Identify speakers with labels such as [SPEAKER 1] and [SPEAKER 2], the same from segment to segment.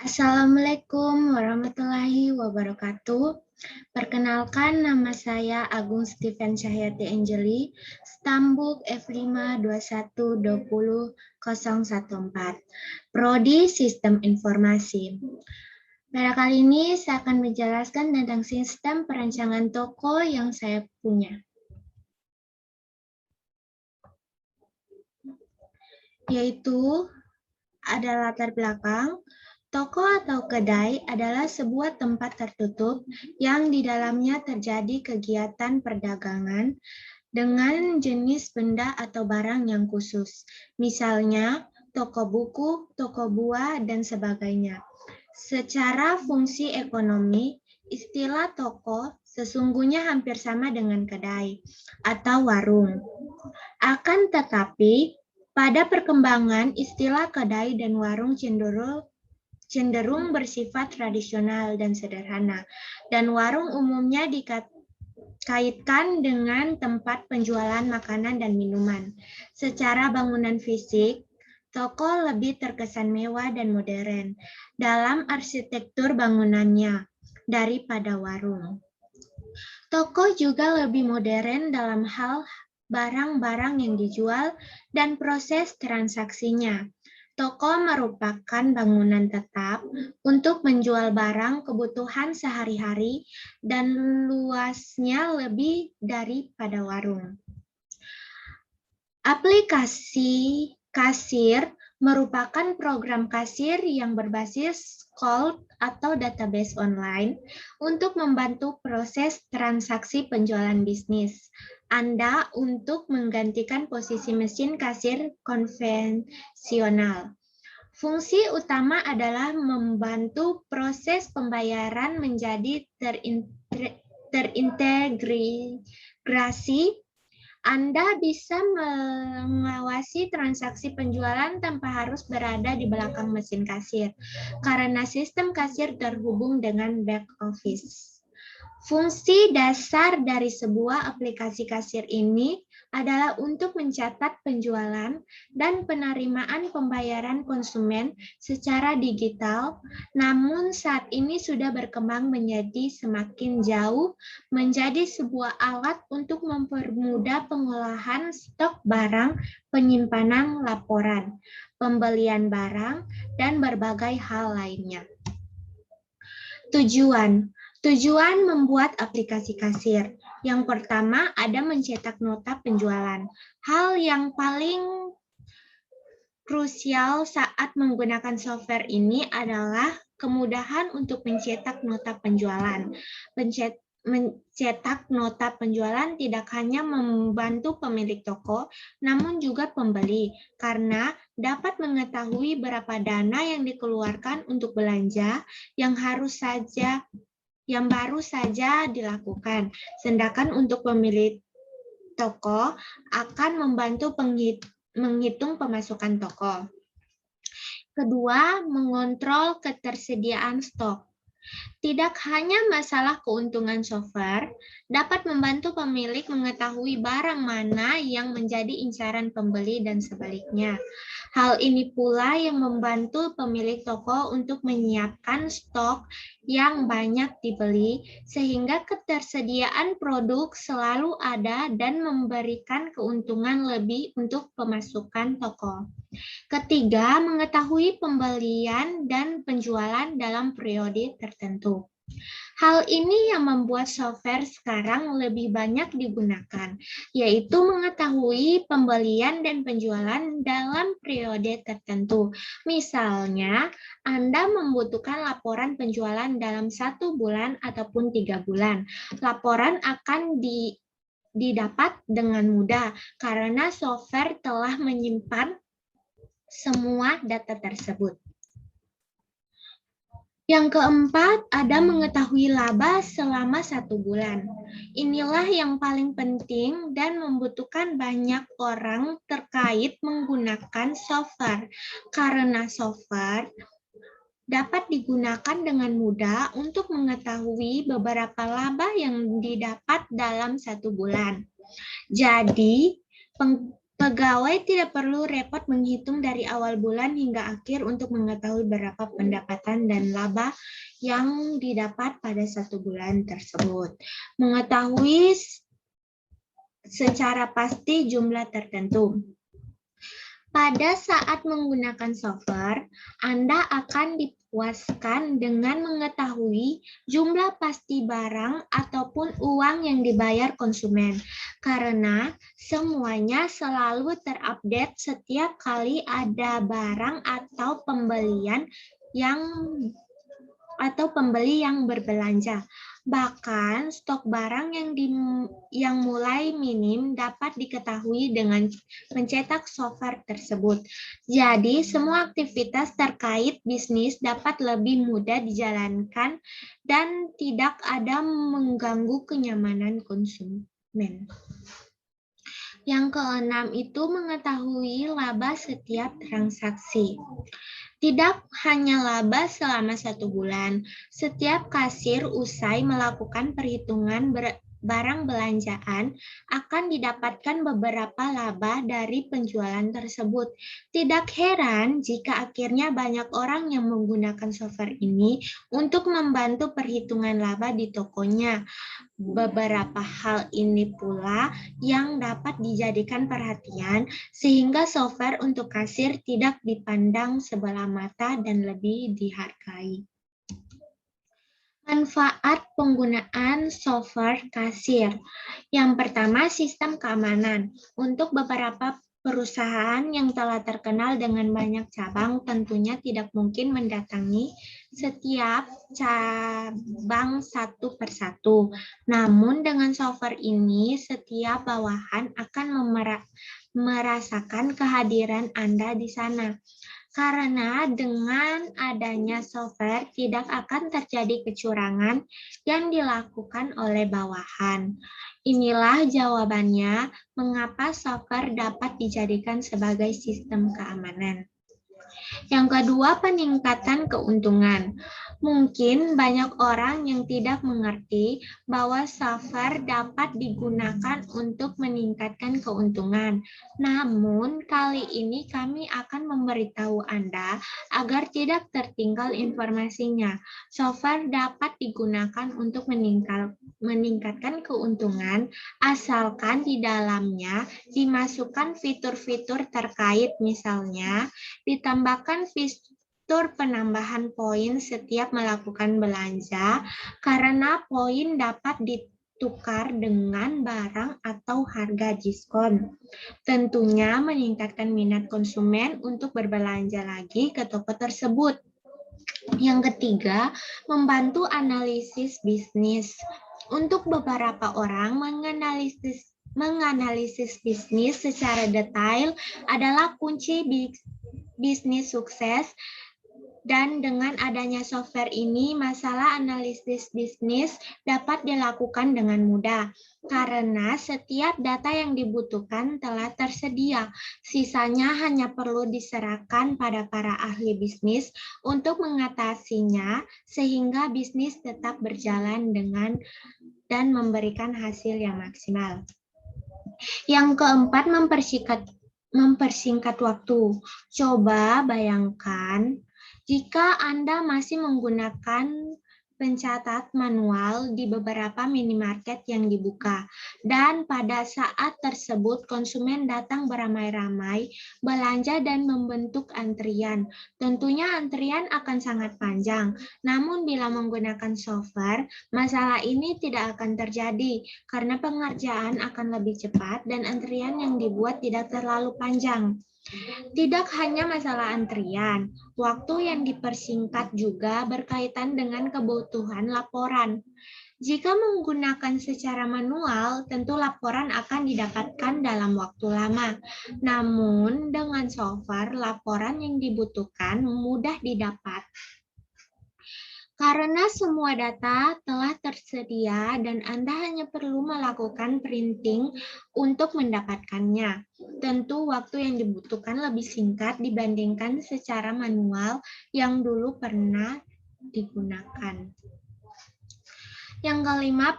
[SPEAKER 1] Assalamualaikum warahmatullahi wabarakatuh. Perkenalkan, nama saya Agung Steven Cahyati Angeli, Stambuk F521201014, Prodi Sistem Informasi. Pada kali ini saya akan menjelaskan tentang sistem perancangan toko yang saya punya, yaitu ada latar belakang. Toko atau kedai adalah sebuah tempat tertutup yang di dalamnya terjadi kegiatan perdagangan dengan jenis benda atau barang yang khusus. Misalnya, toko buku, toko buah, dan sebagainya. Secara fungsi ekonomi, istilah toko sesungguhnya hampir sama dengan kedai atau warung. Akan tetapi, pada perkembangan, istilah kedai dan warung cenderung bersifat tradisional dan sederhana, dan warung umumnya dikaitkan dengan tempat penjualan makanan dan minuman. Secara bangunan fisik, toko lebih terkesan mewah dan modern dalam arsitektur bangunannya daripada warung. Toko juga lebih modern dalam hal barang-barang yang dijual dan proses transaksinya. Toko merupakan bangunan tetap untuk menjual barang kebutuhan sehari-hari dan luasnya lebih daripada warung. Aplikasi kasir merupakan program kasir yang berbasis cloud atau database online untuk membantu proses transaksi penjualan bisnis Anda untuk menggantikan posisi mesin kasir konvensional. Fungsi utama adalah membantu proses pembayaran menjadi terintegrasi. Anda bisa mengawasi transaksi penjualan tanpa harus berada di belakang mesin kasir, karena sistem kasir terhubung dengan back office. Fungsi dasar dari sebuah aplikasi kasir ini adalah untuk mencatat penjualan dan penerimaan pembayaran konsumen secara digital, namun saat ini sudah berkembang menjadi semakin jauh menjadi sebuah alat untuk mempermudah pengolahan stok barang, penyimpanan laporan, pembelian barang, dan berbagai hal lainnya. Tujuan membuat aplikasi kasir. Yang pertama ada mencetak nota penjualan. Hal yang paling krusial saat menggunakan software ini adalah kemudahan untuk mencetak nota penjualan. Mencetak nota penjualan tidak hanya membantu pemilik toko, namun juga pembeli, karena dapat mengetahui berapa dana yang dikeluarkan untuk belanja yang baru saja dilakukan. Sedangkan untuk pemilik toko akan membantu menghitung pemasukan toko. Kedua, mengontrol ketersediaan stok. Tidak hanya masalah keuntungan software, dapat membantu pemilik mengetahui barang mana yang menjadi incaran pembeli dan sebaliknya. Hal ini pula yang membantu pemilik toko untuk menyiapkan stok yang banyak dibeli, sehingga ketersediaan produk selalu ada dan memberikan keuntungan lebih untuk pemasukan toko. Ketiga, mengetahui pembelian dan penjualan dalam periode tertentu. Hal ini yang membuat software sekarang lebih banyak digunakan, yaitu mengetahui pembelian dan penjualan dalam periode tertentu. Misalnya, Anda membutuhkan laporan penjualan dalam 1 bulan ataupun 3 bulan. Laporan akan didapat dengan mudah karena software telah menyimpan semua data tersebut. Yang keempat, ada mengetahui laba selama 1 bulan. Inilah yang paling penting dan membutuhkan banyak orang terkait menggunakan software, karena software dapat digunakan dengan mudah untuk mengetahui beberapa laba yang didapat dalam 1 bulan. Jadi, Pegawai tidak perlu repot menghitung dari awal bulan hingga akhir untuk mengetahui berapa pendapatan dan laba yang didapat pada satu bulan tersebut. Mengetahui secara pasti jumlah tertentu. Pada saat menggunakan software, Anda akan dipuaskan dengan mengetahui jumlah pasti barang ataupun uang yang dibayar konsumen, karena semuanya selalu terupdate setiap kali ada barang atau pembeli yang berbelanja. Bahkan stok barang yang mulai minim dapat diketahui dengan mencetak software tersebut. Jadi semua aktivitas terkait bisnis dapat lebih mudah dijalankan dan tidak ada mengganggu kenyamanan konsumen. Yang keenam itu mengetahui laba setiap transaksi. Tidak hanya laba selama 1 bulan, setiap kasir usai melakukan perhitungan barang belanjaan akan didapatkan beberapa laba dari penjualan tersebut. Tidak heran jika akhirnya banyak orang yang menggunakan software ini untuk membantu perhitungan laba di tokonya. Beberapa hal ini pula yang dapat dijadikan perhatian sehingga software untuk kasir tidak dipandang sebelah mata dan lebih dihargai. Manfaat penggunaan software kasir. Yang pertama, sistem keamanan. Untuk beberapa perusahaan yang telah terkenal dengan banyak cabang tentunya tidak mungkin mendatangi setiap cabang satu persatu. Namun dengan software ini, setiap bawahan akan merasakan kehadiran Anda di sana. Karena dengan adanya software tidak akan terjadi kecurangan yang dilakukan oleh bawahan. Inilah jawabannya mengapa software dapat dijadikan sebagai sistem keamanan. Yang kedua, peningkatan keuntungan. Mungkin banyak orang yang tidak mengerti bahwa software dapat digunakan untuk meningkatkan keuntungan. Namun, kali ini kami akan memberitahu Anda agar tidak tertinggal informasinya. Software dapat digunakan untuk meningkatkan keuntungan asalkan di dalamnya dimasukkan fitur-fitur terkait, misalnya ditambahkan fitur penambahan poin setiap melakukan belanja karena poin dapat ditukar dengan barang atau harga diskon. Tentunya meningkatkan minat konsumen untuk berbelanja lagi ke toko tersebut. Yang ketiga, membantu analisis bisnis. Untuk beberapa orang, menganalisis bisnis secara detail adalah kunci bisnis sukses, dan dengan adanya software ini, masalah analisis bisnis dapat dilakukan dengan mudah karena setiap data yang dibutuhkan telah tersedia. Sisanya hanya perlu diserahkan pada para ahli bisnis untuk mengatasinya sehingga bisnis tetap berjalan dan memberikan hasil yang maksimal. Yang keempat, mempersingkat waktu. Coba bayangkan jika Anda masih menggunakan pencatat manual di beberapa minimarket yang dibuka, dan pada saat tersebut konsumen datang beramai-ramai belanja dan membentuk antrian. Tentunya antrian akan sangat panjang, namun bila menggunakan software, masalah ini tidak akan terjadi karena pengerjaan akan lebih cepat dan antrian yang dibuat tidak terlalu panjang. Tidak hanya masalah antrian, waktu yang dipersingkat juga berkaitan dengan kebutuhan laporan. Jika menggunakan secara manual, tentu laporan akan didapatkan dalam waktu lama. Namun, dengan software, laporan yang dibutuhkan mudah didapat. Karena semua data telah tersedia dan Anda hanya perlu melakukan printing untuk mendapatkannya. Tentu waktu yang dibutuhkan lebih singkat dibandingkan secara manual yang dulu pernah digunakan. Yang kelima,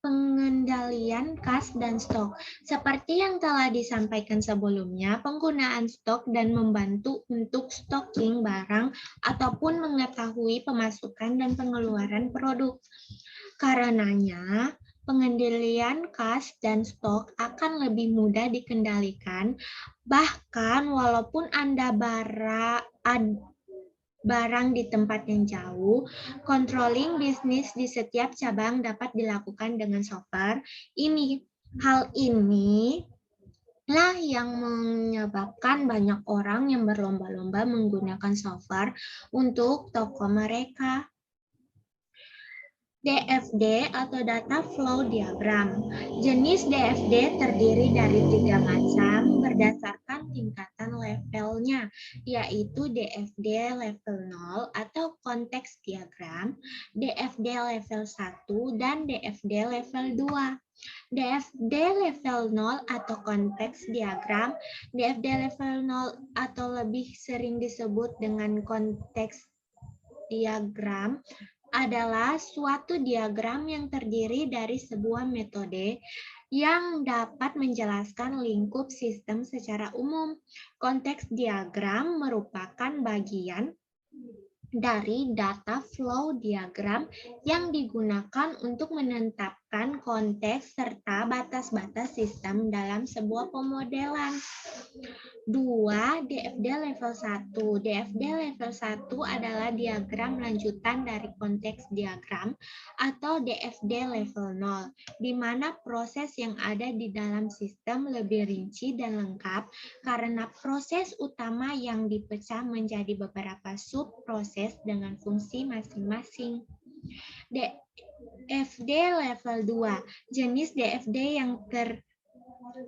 [SPEAKER 1] pengendalian kas dan stok. Seperti yang telah disampaikan sebelumnya, penggunaan stok dan membantu untuk stocking barang ataupun mengetahui pemasukan dan pengeluaran produk. Karenanya, pengendalian kas dan stok akan lebih mudah dikendalikan, bahkan walaupun Anda barang di tempat yang jauh, controlling bisnis di setiap cabang dapat dilakukan dengan software. Hal ini lah yang menyebabkan banyak orang yang berlomba-lomba menggunakan software untuk toko mereka. DFD atau Data Flow Diagram. Jenis DFD terdiri dari 3 macam berdasarkan tingkatan levelnya, yaitu DFD level 0 atau konteks diagram, DFD level 1, dan DFD level 2. DFD level 0 atau konteks diagram, DFD level 0 atau lebih sering disebut dengan konteks diagram adalah suatu diagram yang terdiri dari sebuah metode yang dapat menjelaskan lingkup sistem secara umum. Konteks diagram merupakan bagian dari data flow diagram yang digunakan untuk menetapkan konteks serta batas-batas sistem dalam sebuah pemodelan. 2. DFD level 1. DFD level 1 adalah diagram lanjutan dari konteks diagram atau DFD level 0, di mana proses yang ada di dalam sistem lebih rinci dan lengkap karena proses utama yang dipecah menjadi beberapa subproses dengan fungsi masing-masing. DFD level 2. Jenis DFD yang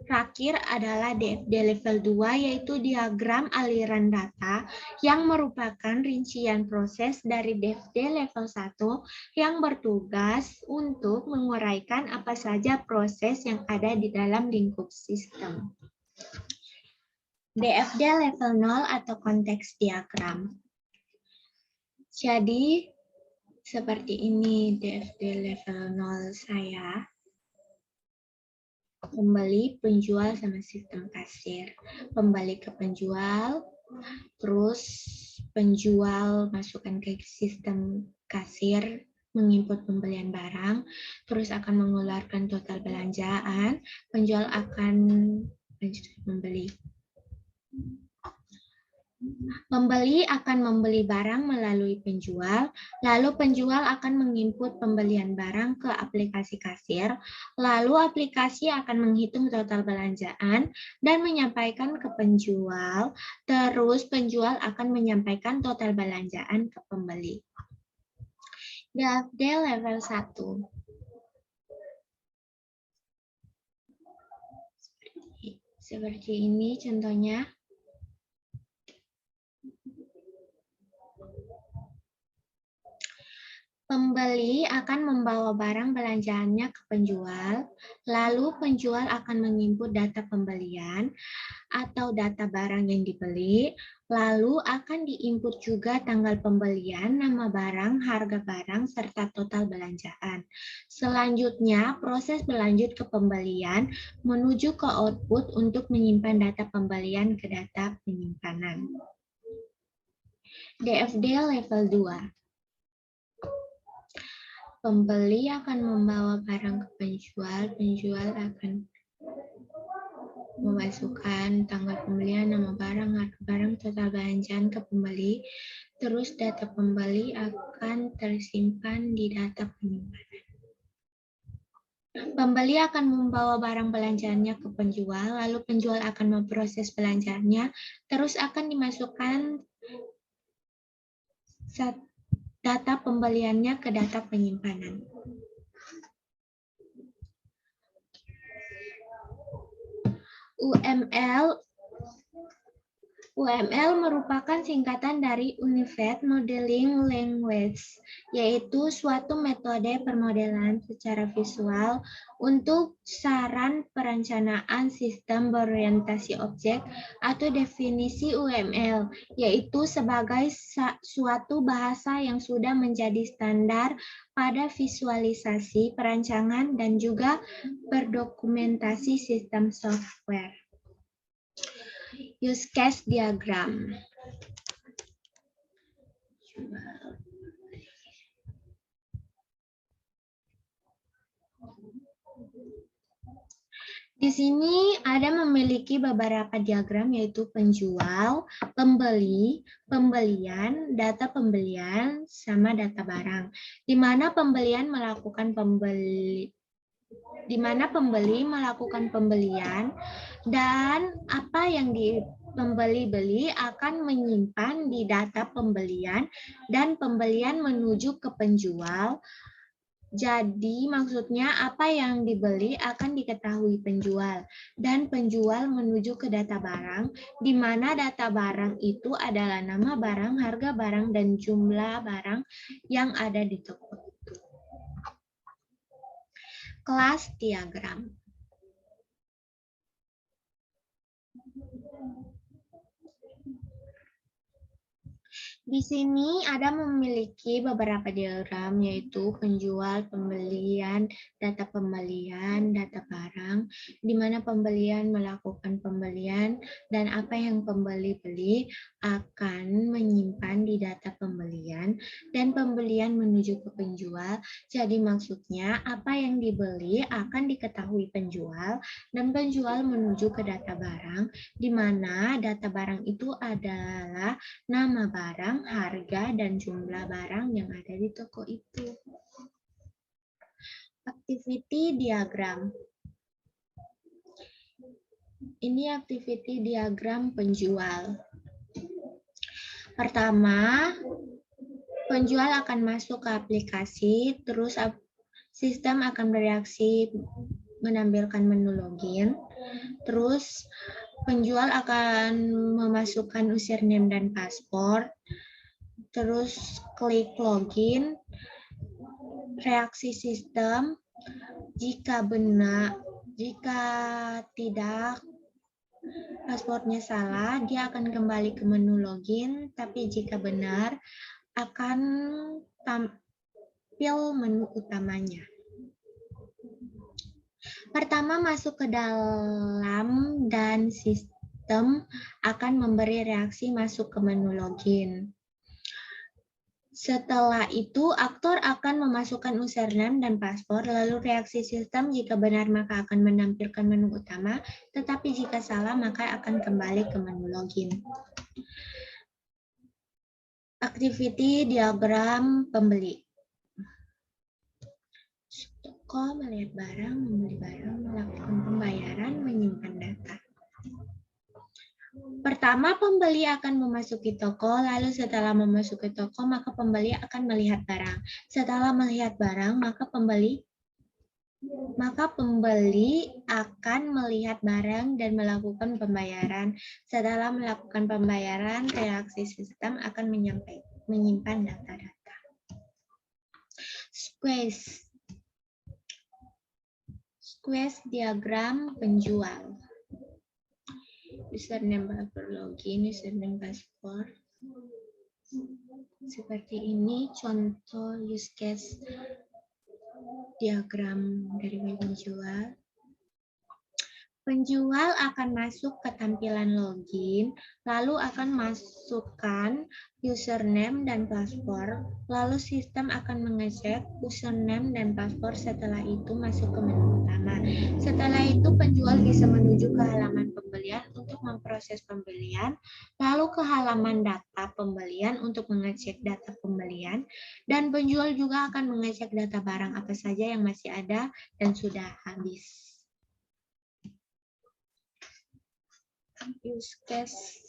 [SPEAKER 1] terakhir adalah DFD level 2, yaitu diagram aliran data yang merupakan rincian proses dari DFD level 1 yang bertugas untuk menguraikan apa saja proses yang ada di dalam lingkup sistem. DFD level 0 atau konteks diagram. Jadi, seperti ini DFD level 0 saya. Pembeli, penjual, sama sistem kasir. Pembeli ke penjual, terus penjual masukkan ke sistem kasir, menginput pembelian barang, terus akan mengeluarkan total belanjaan, penjual akan lanjutkan membeli. Pembeli akan membeli barang melalui penjual, lalu penjual akan menginput pembelian barang ke aplikasi kasir, lalu aplikasi akan menghitung total belanjaan dan menyampaikan ke penjual, terus penjual akan menyampaikan total belanjaan ke pembeli. DFD level 1. Seperti ini contohnya. Pembeli akan membawa barang belanjaannya ke penjual, lalu penjual akan menginput data pembelian atau data barang yang dibeli, lalu akan diinput juga tanggal pembelian, nama barang, harga barang, serta total belanjaan. Selanjutnya, proses berlanjut ke pembelian menuju ke output untuk menyimpan data pembelian ke data penyimpanan. DFD level 2. Pembeli akan membawa barang ke penjual, penjual akan memasukkan tanggal pembelian, nama barang, harga barang, total belanjaan ke pembeli, terus data pembeli akan tersimpan di data penyimpanan. Pembeli akan membawa barang belanjaannya ke penjual, lalu penjual akan memproses belanjaannya, terus akan dimasukkan data pembeliannya ke data penyimpanan. UML merupakan singkatan dari Unified Modeling Language, yaitu suatu metode permodelan secara visual untuk saran perencanaan sistem berorientasi objek atau definisi UML, yaitu sebagai suatu bahasa yang sudah menjadi standar pada visualisasi, perancangan, dan juga berdokumentasi sistem software. Use case diagram. Di sini ada memiliki beberapa diagram, yaitu penjual, pembeli, pembelian, data pembelian, sama data barang. Di mana pembeli melakukan pembelian dan apa yang pembeli beli akan menyimpan di data pembelian dan pembelian menuju ke penjual. Jadi maksudnya apa yang dibeli akan diketahui penjual dan penjual menuju ke data barang, di mana data barang itu adalah nama barang, harga barang, dan jumlah barang yang ada di toko itu. Kelas diagram. Di sini ada memiliki beberapa diagram, yaitu penjual, pembelian, data barang, di mana pembelian melakukan pembelian, dan apa yang pembeli beli akan menyimpan di data pembelian, dan pembelian menuju ke penjual. Jadi maksudnya apa yang dibeli akan diketahui penjual, dan penjual menuju ke data barang, di mana data barang itu adalah nama barang, harga, dan jumlah barang yang ada di toko itu. Activity diagram. Ini activity diagram penjual. Pertama, penjual akan masuk ke aplikasi, terus sistem akan bereaksi menampilkan menu login, terus penjual akan memasukkan username dan password, terus klik login, reaksi sistem, jika tidak passwordnya salah, dia akan kembali ke menu login, tapi jika benar akan tampil menu utamanya. Pertama, masuk ke dalam dan sistem akan memberi reaksi masuk ke menu login. Setelah itu, aktor akan memasukkan username dan password, lalu reaksi sistem jika benar maka akan menampilkan menu utama, tetapi jika salah maka akan kembali ke menu login. Activity diagram pembeli. Toko melihat barang, membeli barang, melakukan pembayaran, menyimpan data. Pertama, pembeli akan memasuki toko, lalu setelah memasuki toko, maka pembeli akan melihat barang. Setelah melihat barang, maka pembeli akan melihat barang dan melakukan pembayaran. Setelah melakukan pembayaran, reaksi sistem akan menyimpan data-data. Squeeze diagram penjual. Username, password login, username, password. Seperti ini contoh use case diagram dari penjual. Penjual akan masuk ke tampilan login, lalu akan masukkan username dan password, lalu sistem akan mengecek username dan password, setelah itu masuk ke menu utama. Setelah itu penjual bisa menuju ke halaman pembelian untuk memproses pembelian, lalu ke halaman data pembelian untuk mengecek data pembelian, dan penjual juga akan mengecek data barang apa saja yang masih ada dan sudah habis. Use case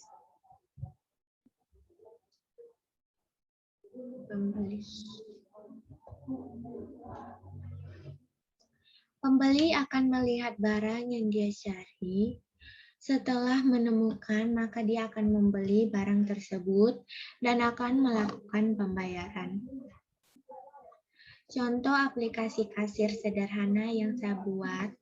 [SPEAKER 1] pembeli akan melihat barang yang dia cari, Setelah menemukan, maka dia akan membeli barang tersebut dan akan melakukan pembayaran. Contoh aplikasi kasir sederhana yang saya buat